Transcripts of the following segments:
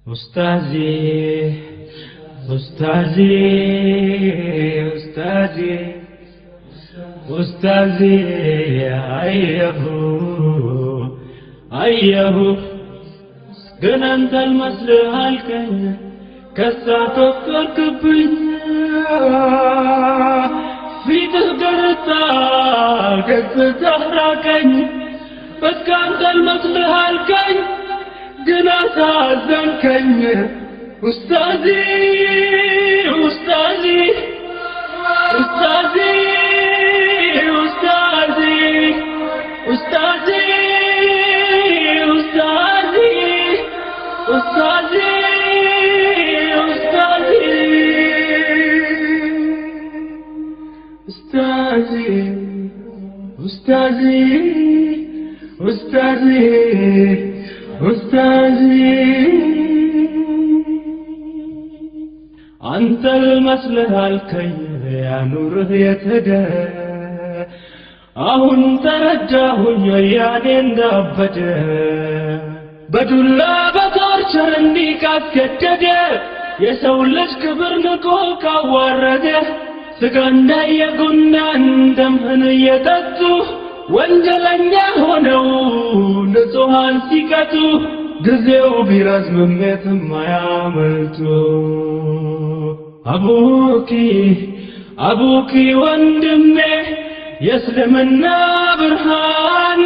أستاذي أستاذي أستاذي أستاذي أيه ግን አንተ አልመስልሃልከኝ ከሳ ተፈርክብኝ ፊትህ ገርታ ገጽታህ ራቀኝ በቃ አንተ አልመስልሃልከኝ ግን አሳዘንከኝ ኡስታዚ ኡስታዚ ኡስታዚ ኡስታዚ ኡስታዚ أستاذي أستاذي أستاذي أستاذي أستاذي أستاذي أنت المسلح الكي يا نوره يتدى أهون ترجاهن ياني اندابده በዱላ በቶርቸር እንዲካስገደደ የሰው ልጅ ክብር ንቆ ካዋረደ ስጋ እንዳየጉና እንደምህን እየጠጡ ወንጀለኛ ሆነው ንጹሃን ሲቀጡ ጊዜው ቢረዝምም የትም አያመልጡ አቡኪ ወንድሜ የእስልምና ብርሃን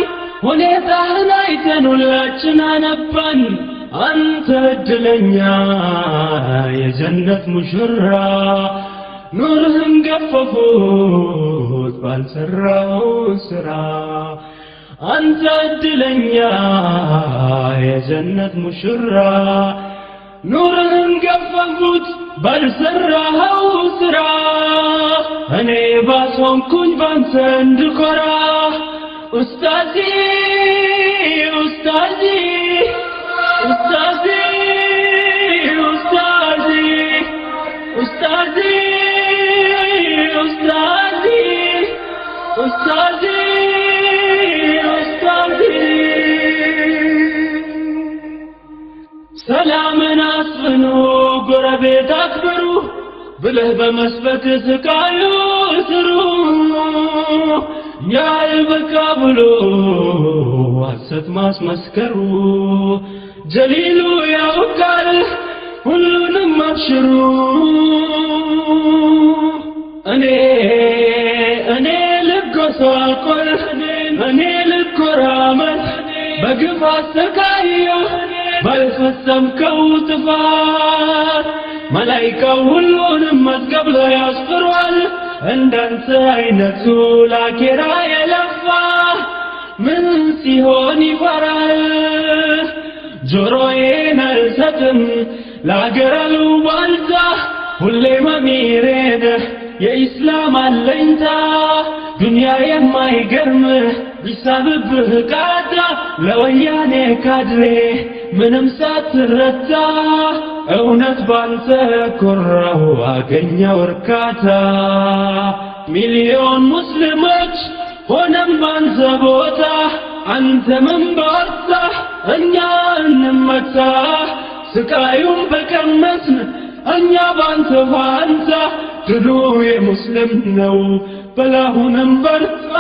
ሁኔታህን አይተን ሁላችን አነባን አንተ እድለኛ የጀነት ሙሽራ ኑርህን ገፈፉት ባልሰራው ስራ አንተ እድለኛ የጀነት ሙሽራ ኑርህን ገፈፉት ባልሰራው ስራ እኔ ባስሆንኩኝ ባንተ እንድኮራ أستاذي أستاذي أستاذي أستاذي أستاذي أستاذي أستاذي أستاذي سلامنا أسفنوا قربيت أكبروا بله بمسبة سكايو سروا يا البكابلو واسط ماس مسكرو جليلو يا وكال كلنا مبشرو أنا لقصاقل أنا للكرامة بقفا سكايو بالخصم كوتفار ملايكة كلنا مسقبل يصفروا እንዳንተ አይነቱ ላኪራ የለፋ ምን ሲሆን ይፈራል ጆሮዬን አልሰጥም ለአገር አሉባልታ ሁሌ መሚሬ ነህ የኢስላም አለኝታ ዱንያ የማይገርምህ ቢሳብብህ ቃታ ለወያኔ ካድሬ ምንም ሳትረታ እውነት ባንተ ኮራሁ አገኘው እርካታ ሚሊዮን ሙስሊሞች ሆነን ባንተ ቦታ አንተ ምን በወጣ እኛ እንመታ ስቃዩን በቀመስን እኛ ባንተ ፋንታ ድሉ የሙስሊም ነው በላሁንም በርታ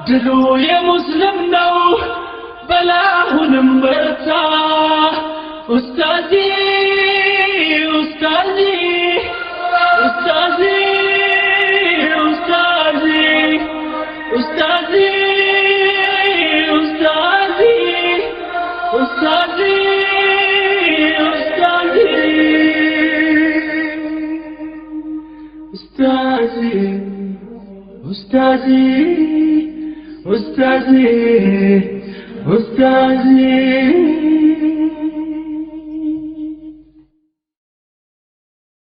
ድሉ የሙስሊም ነው በላሁንም በርታ أستاذي أستاذي أستاذي أستاذي أستاذي أستاذي أستاذي أستاذي أستاذي أستاذي أستاذي